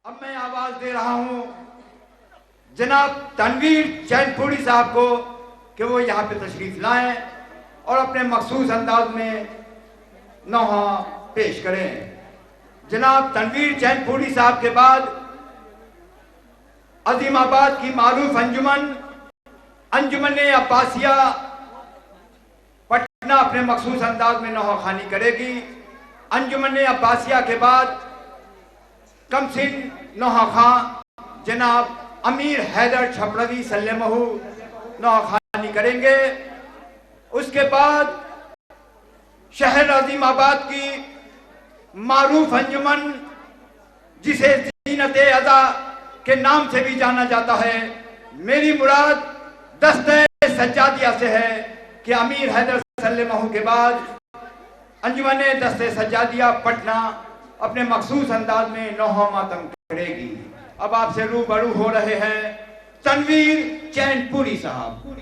अब मैं आवाज दे रहा हूं जनाब तनवीर चैनपुरी साहब को कि वो यहाँ पे तशरीफ लाएं और अपने मखसूस अंदाज में नौहा पेश करें। जनाब तनवीर चैनपुरी साहब के बाद अजीमाबाद की मारूफ अंजुमन अब्बासिया पटना अपने मखसूस अंदाज में नौहा खानी करेगी। अंजुमन अब्बासिया के बाद कमसिन नौहा खां जनाब अमीर हैदर छपरवी सल्लमहू नौहा खानी करेंगे। उसके बाद शहर अजीमाबाद की मारूफ अंजुमन जिसे जीनत अज़ा के नाम से भी जाना जाता है, मेरी मुराद दस्ते सज्जादिया से है कि अमीर हैदर सल्लमहू के बाद अंजुमन दस्ते सज्जादिया पटना अपने मखसूस अंदाज में नौहा मातम करेगी। अब आपसे रूबरू हो रहे हैं तनवीर चैनपुरी साहब।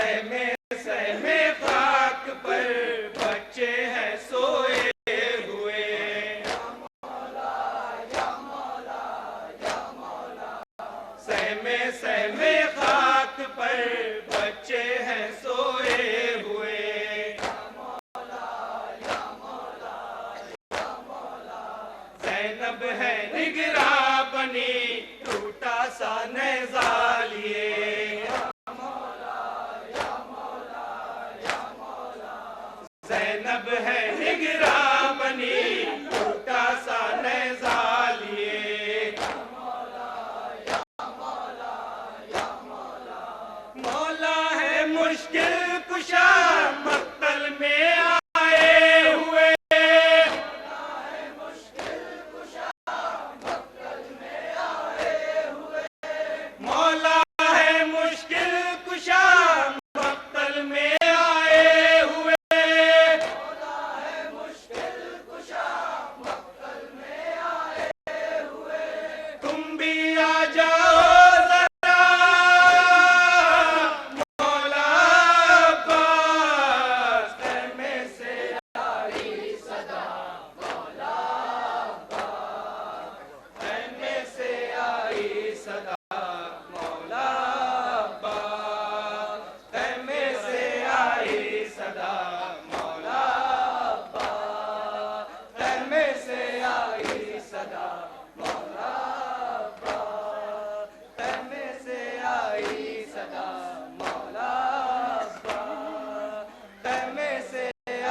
सहमे सहमे खाक पर बच्चे हैं सोए हुए। सहमे सहमे खाक पर बच्चे हैं सोए हुए। ज़ैनब है निगरां बनी टूटा सा नेज़ा लिए। ज़ैनब है निगरां बनी टूटा सा नेज़ा लिए। मौला है मुश्किल कुशा मक्तल में आए हुए। मौला है मुश्किल कुशा मक्तल में आए हुए। तुम भी आ जाओ जरा मौला अब्बास। सहमे से आई सदा मौला अब्बास। सहमे से आई सदा मौला अब्बास। सहमे से आई सदा मौला अब्बास। सहमे से आई सदा मौला अब्बास। सहमे से आई सदा मौला अब्बास। सहमे से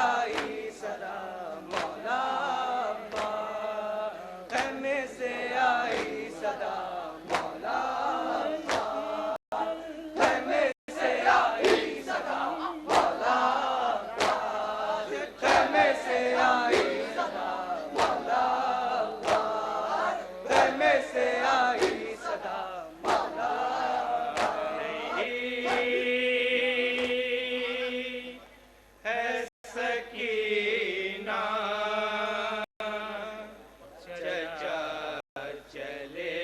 आई सदा मौला अब्बास। सहमे से आई सदा मौला अब्बास। सहमे से आई सदा मौला अब्बास। सहमे से आई सदा मौला अब्बास। सहमे से आई सदा मौला है सकीना चचा चले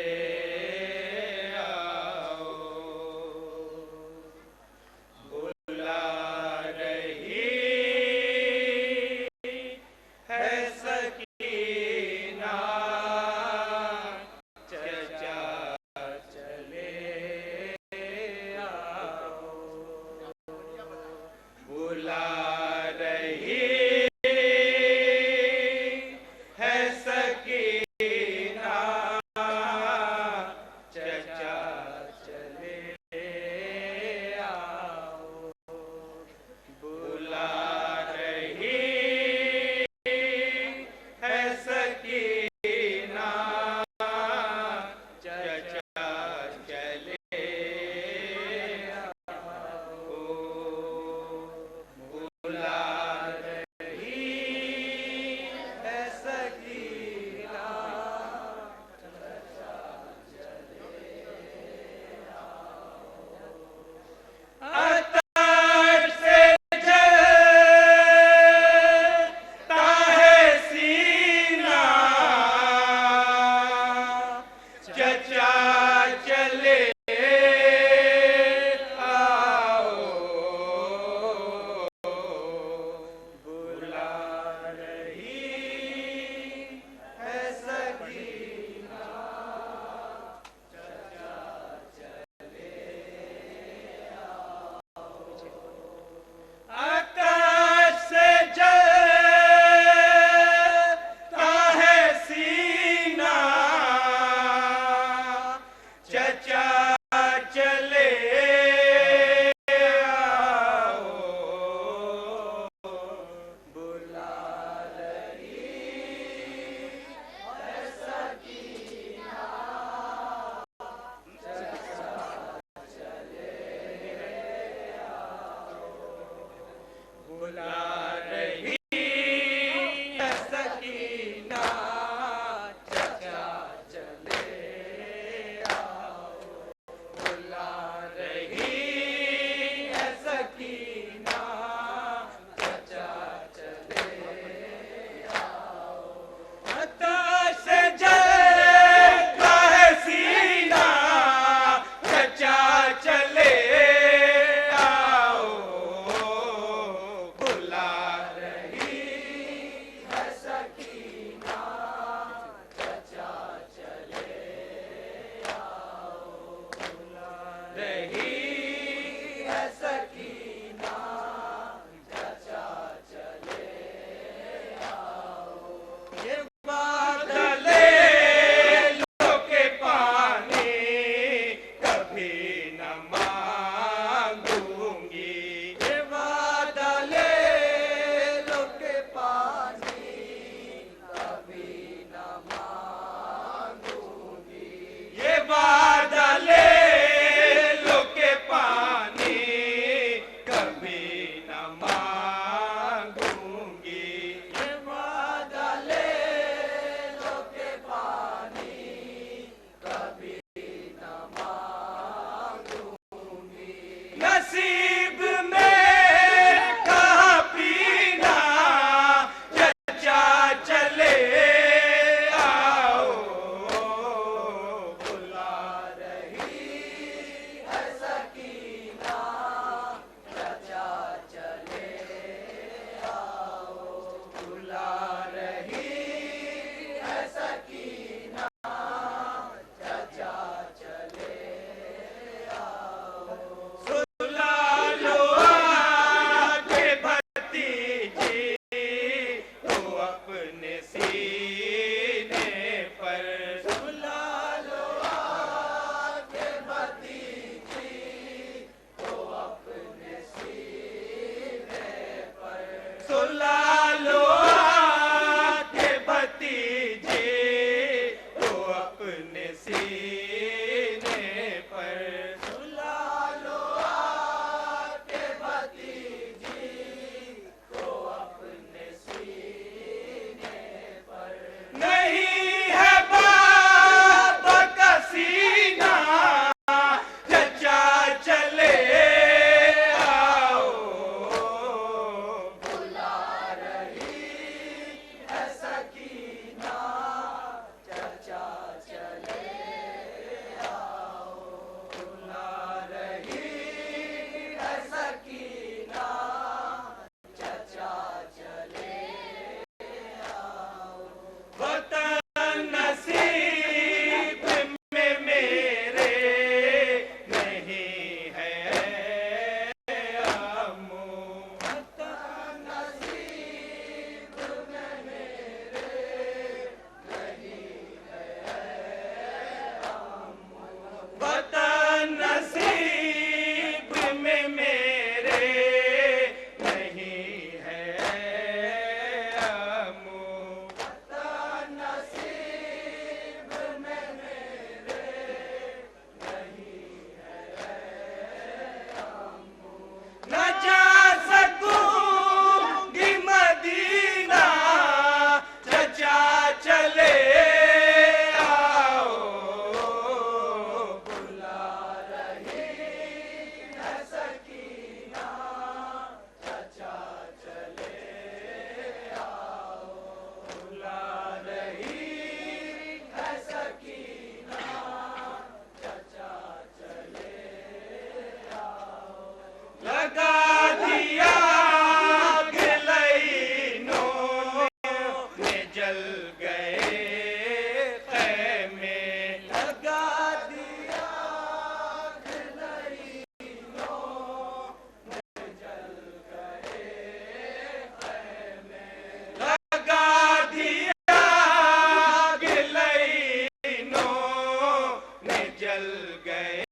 जल गए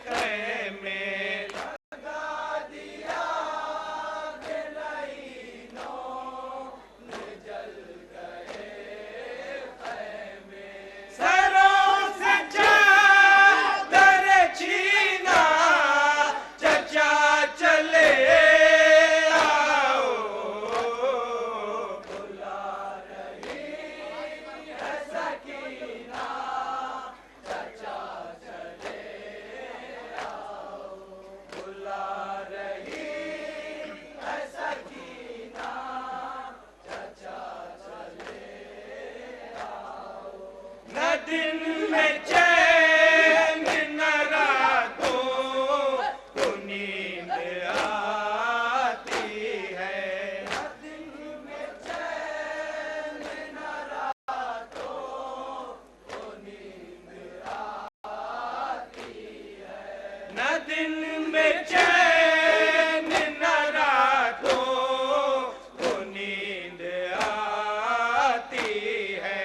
खैमे, लगा दिया गिलाइनों ने जल गए खैमे, सरों से चादर छीना चचा चले आओ, बुला रही है सकीना चचा चले आओ, बुला रही है सकीना चचा चले आओ, न दिन में चैन न रातों को नींद आती है, न दिन में चैन न रातों को नींद आती है, न दिन में चैन न रातों को नींद आती है,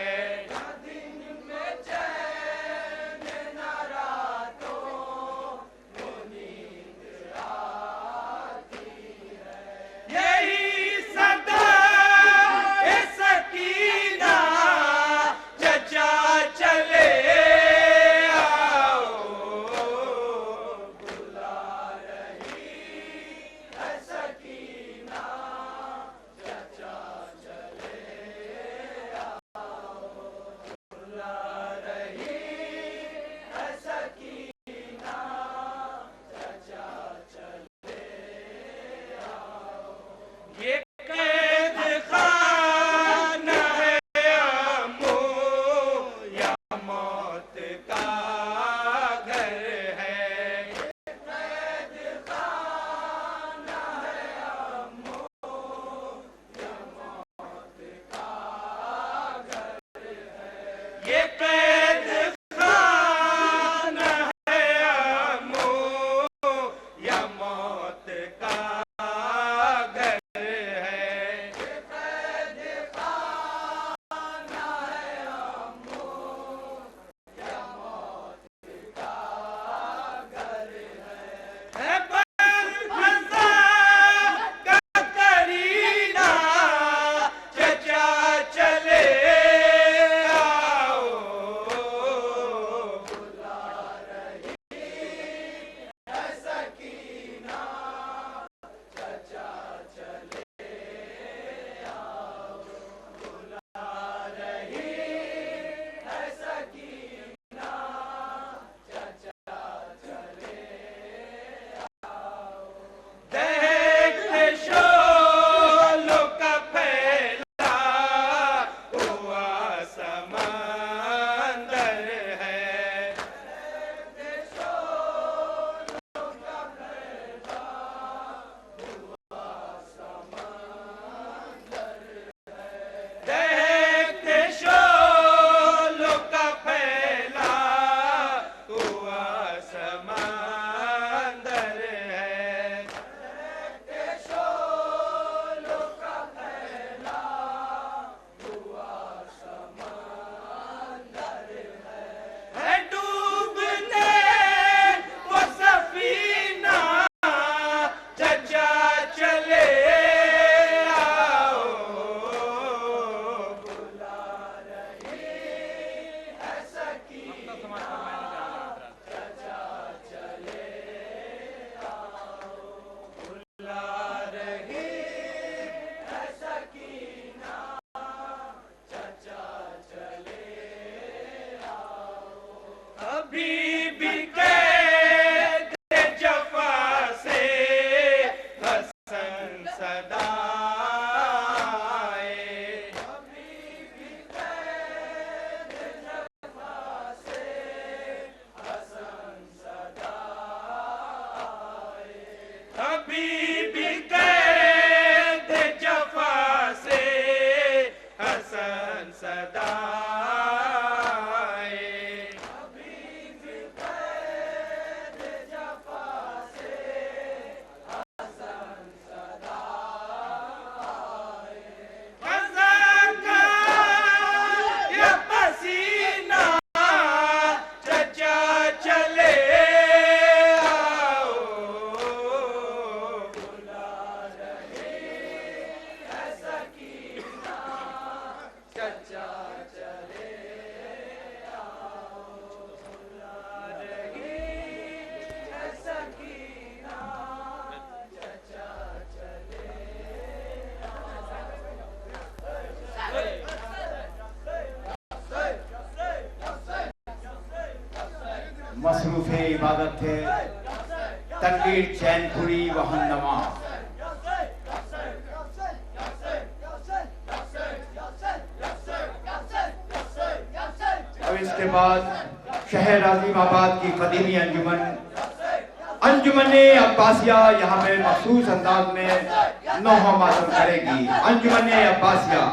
न दिन में चैन न रातों को नींद आती है, यही सदा ए सकीना चचा चले आओ, बुला रही है सकीना चचा चले आओ, बुला रही है सकीना चचा चले आओ, ये कैद खाना है अमो या मौत का घर है, ये कैद खाना है अमो या मौत का घर है, ये कैद खाना है अमो या मौत का घर है, ये कैद खाना है अमो या मौत का घर है बरफज़ा का करीना चचा चले आओ, बुला रही है सकीना चचा चले आओ, बुला रही है सकीना चचा चले आओ, देखते शोलों का फैला हुआ समंदर है, देखते शोलों का फैला हुआ समंदर है, देखते शोलों का फैला हुआ समंदर है, देखते शोलों का फैला हुआ समंदर है डूबने वो सफीना चचा चले आओ, बुला रही है सकीना चचा चले आओ, बुला रही है सकीना चचा चले आओ, अभी भी कैद जफा से हसन सदा आए, अभी भी कैद जफा से हसन सदा आए, अभी भी कैद जफा से हसन सदा आए, अभी भी कैद जफा से हसन सदा आए, क़ज़ा का ये पसीना चचा मसरूफ इबादत थे। तनवीर चैनपुरी व हमनमा। अब इसके बाद शहर आज़िमाबाद की कदीमी अंजुमन अंजुमने अब्बासिया यहाँ पे मखसूस अंदाज में नौहा मातम करेगी। अंजुमने अब्बासिया।